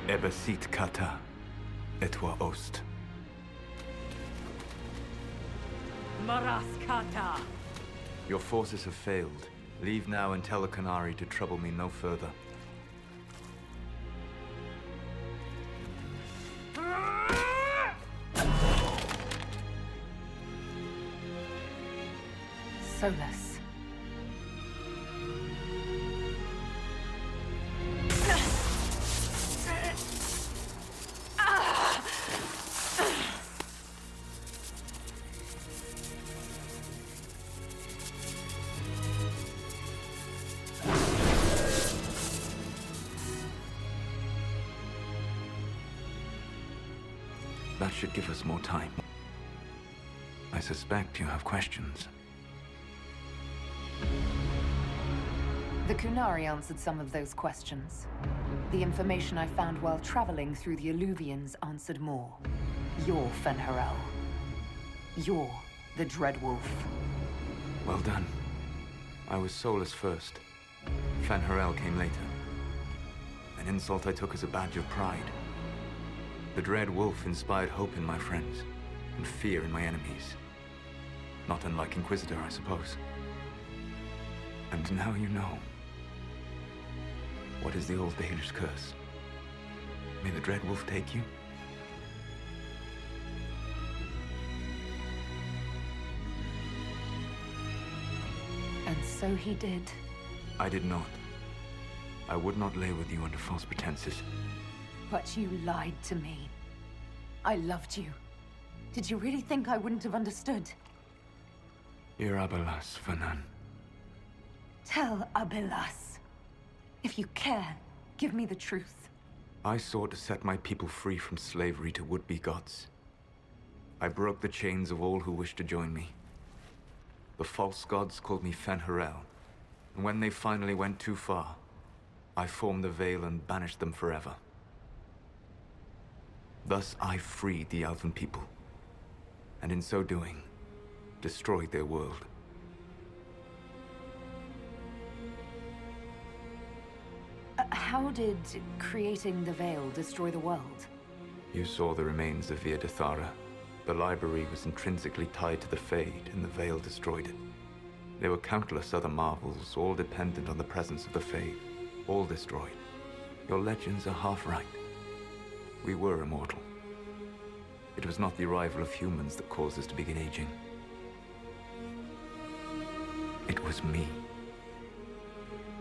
Ebesit kata, etwa ost. Maraskata! Your forces have failed. Leave now and tell the Canary to trouble me no further. Solas. That should give us more time. I suspect you have questions. The Kunari answered some of those questions. The information I found while traveling through the Alluvians answered more. You're Fen'Harel. You're the Dreadwolf. Well done. I was Solas first. Fen'Harel came later. An insult I took as a badge of pride. The Dread Wolf inspired hope in my friends, and fear in my enemies. Not unlike Inquisitor, I suppose. And now you know. What is the old Dalish curse? May the Dread Wolf take you? And so he did. I did not. I would not lay with you under false pretenses. But you lied to me. I loved you. Did you really think I wouldn't have understood? Irabelas, Fanan. Tell Abelas. If you care, give me the truth. I sought to set my people free from slavery to would-be gods. I broke the chains of all who wished to join me. The false gods called me Fen'Harel, and when they finally went too far, I formed the Veil and banished them forever. Thus I freed the Elven people, and in so doing, destroyed their world. How did creating the Veil destroy the world? You saw the remains of Via Dethara. The library was intrinsically tied to the Fade, and the Veil destroyed it. There were countless other marvels, all dependent on the presence of the Fade, all destroyed. Your legends are half right. We were immortal. It was not the arrival of humans that caused us to begin aging. It was me.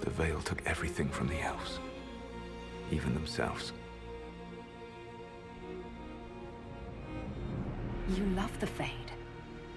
The Veil took everything from the elves, even themselves. You love the Fade.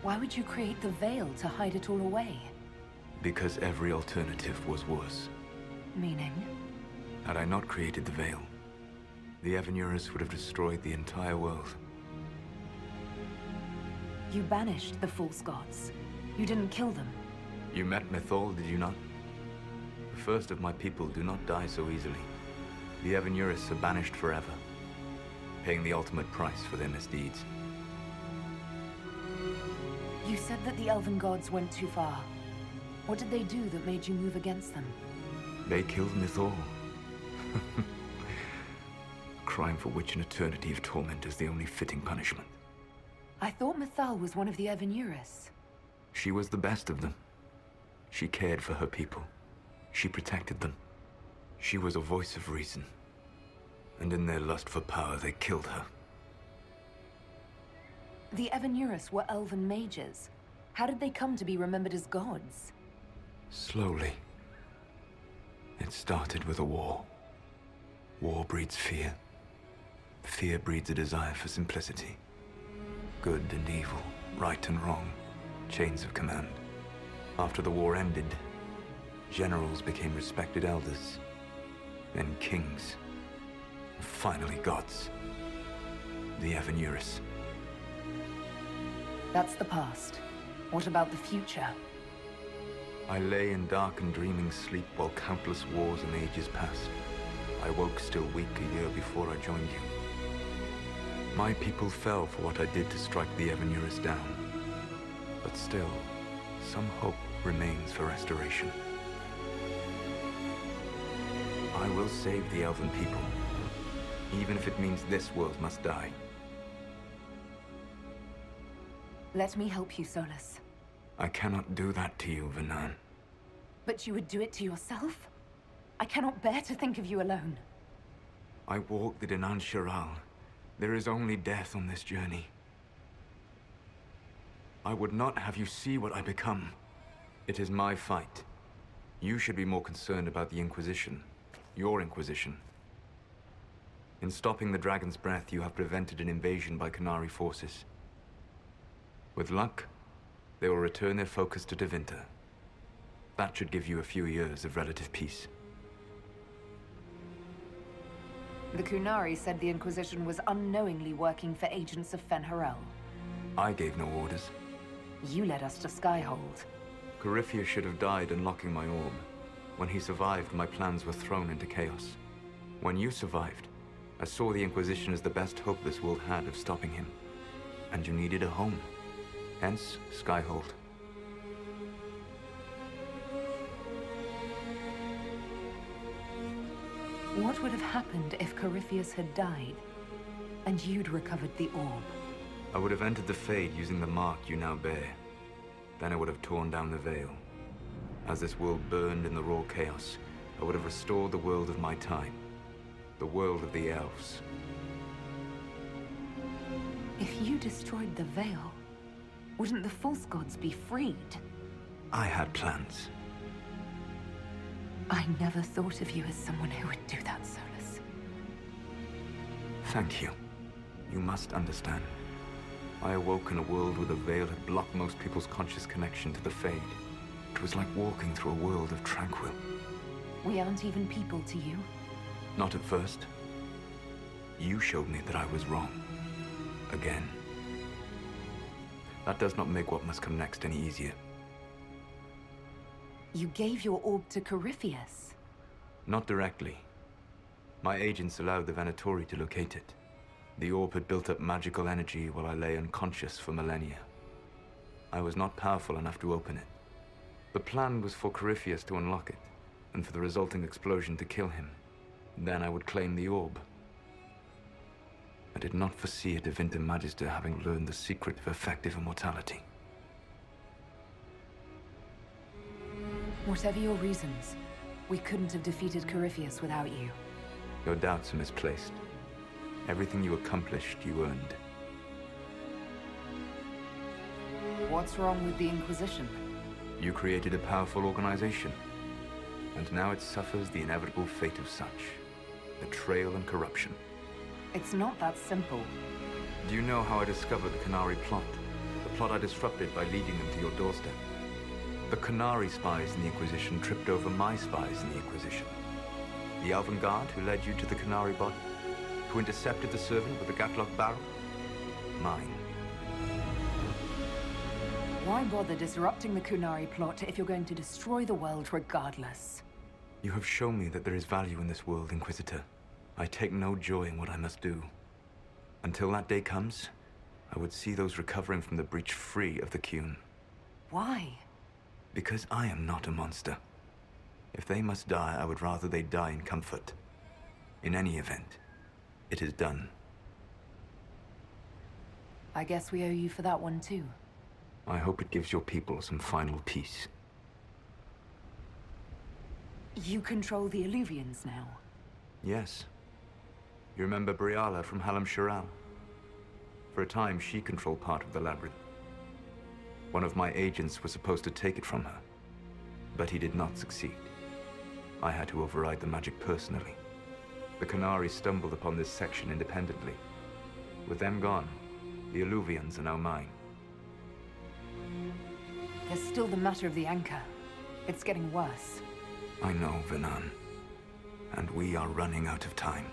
Why would you create the Veil to hide it all away? Because every alternative was worse. Meaning? Had I not created the Veil, the Evenuris would have destroyed the entire world. You banished the false gods. You didn't kill them. You met Mythol, did you not? The first of my people do not die so easily. The Evenuris are banished forever, paying the ultimate price for their misdeeds. You said that the Elven gods went too far. What did they do that made you move against them? They killed Mythol. A crime for which an eternity of torment is the only fitting punishment. I thought Mythal was one of the Evenuris. She was the best of them. She cared for her people. She protected them. She was a voice of reason. And in their lust for power, they killed her. The Evenuris were elven mages. How did they come to be remembered as gods? Slowly. It started with a war. War breeds fear. Fear breeds a desire for simplicity. Good and evil, right and wrong, chains of command. After the war ended, generals became respected elders, then kings, and finally gods. The Evenuris. That's the past. What about the future? I lay in dark and dreaming sleep while countless wars and ages passed. I woke still weak a year before I joined you. My people fell for what I did to strike the Evenuris down. But still, some hope remains for restoration. I will save the Elven people. even if it means this world must die. Let me help you, Solas. I cannot do that to you, Vernan. But you would do it to yourself? I cannot bear to think of you alone. I walk the Dinan Shiral. There is only death on this journey. I would not have you see what I become. It is my fight. You should be more concerned about the Inquisition. Your Inquisition. In stopping the Dragon's Breath, you have prevented an invasion by Qunari forces. With luck, they will return their focus to Tevinter. That should give you a few years of relative peace. The Qunari said the Inquisition was unknowingly working for agents of Fen'Harel. I gave no orders. You led us to Skyhold. Corypheus should have died unlocking my orb. When he survived, my plans were thrown into chaos. When you survived, I saw the Inquisition as the best hope this world had of stopping him. And you needed a home. Hence, Skyhold. What would have happened if Corypheus had died, and you'd recovered the orb? I would have entered the Fade using the mark you now bear. Then I would have torn down the veil. As this world burned in the raw chaos, I would have restored the world of my time. The world of the elves. If you destroyed the veil, wouldn't the false gods be freed? I had plans. I never thought of you as someone who would do that, Solas. Thank you. You must understand. I awoke in a world where the veil had blocked most people's conscious connection to the Fade. It was like walking through a world of tranquil. We aren't even people to you. Not at first. You showed me that I was wrong. Again. That does not make what must come next any easier. You gave your orb to Corypheus. Not directly. My agents allowed the Venatori to locate it. The orb had built up magical energy while I lay unconscious for millennia. I was not powerful enough to open it. The plan was for Corypheus to unlock it, and for the resulting explosion to kill him. Then I would claim the orb. I did not foresee a Tevinter Magister having learned the secret of effective immortality. Whatever your reasons, we couldn't have defeated Corypheus without you. Your doubts are misplaced. Everything you accomplished, you earned. What's wrong with the Inquisition? You created a powerful organization, and now it suffers the inevitable fate of such. Betrayal and corruption. It's not that simple. Do you know how I discovered the Qunari plot? The plot I disrupted by leading them to your doorstep. The Qunari spies in the Inquisition tripped over my spies in the Inquisition. The Elven Guard who led you to the Qunari body, who intercepted the servant with the Gatlock barrel. Mine. Why bother disrupting the Qunari plot if you're going to destroy the world regardless? You have shown me that there is value in this world, Inquisitor. I take no joy in what I must do. Until that day comes, I would see those recovering from the breach free of the Qun. Why? Because I am not a monster. If they must die, I would rather they die in comfort. In any event, it is done. I guess we owe you for that one too. I hope it gives your people some final peace. You control the Illuvians now. Yes. You remember Briala from Halam Shiral? For a time, she controlled part of the labyrinth. One of my agents was supposed to take it from her, but he did not succeed. I had to override the magic personally. The Qunari stumbled upon this section independently. With them gone, the Illuvians are now mine. There's still the matter of the anchor. It's getting worse. I know, Vernan. And we are running out of time.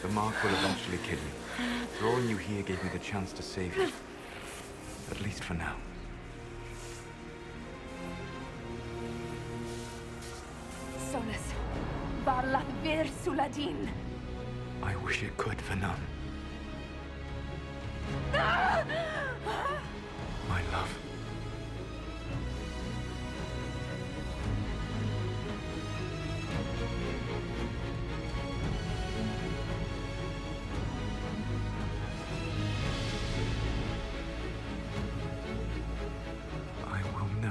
The mark will eventually kill you. Drawing you here gave me the chance to save you. At least for now. Solas, Varlat Vir Suladin. I wish it could, Vernan. My love.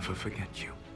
never forget you.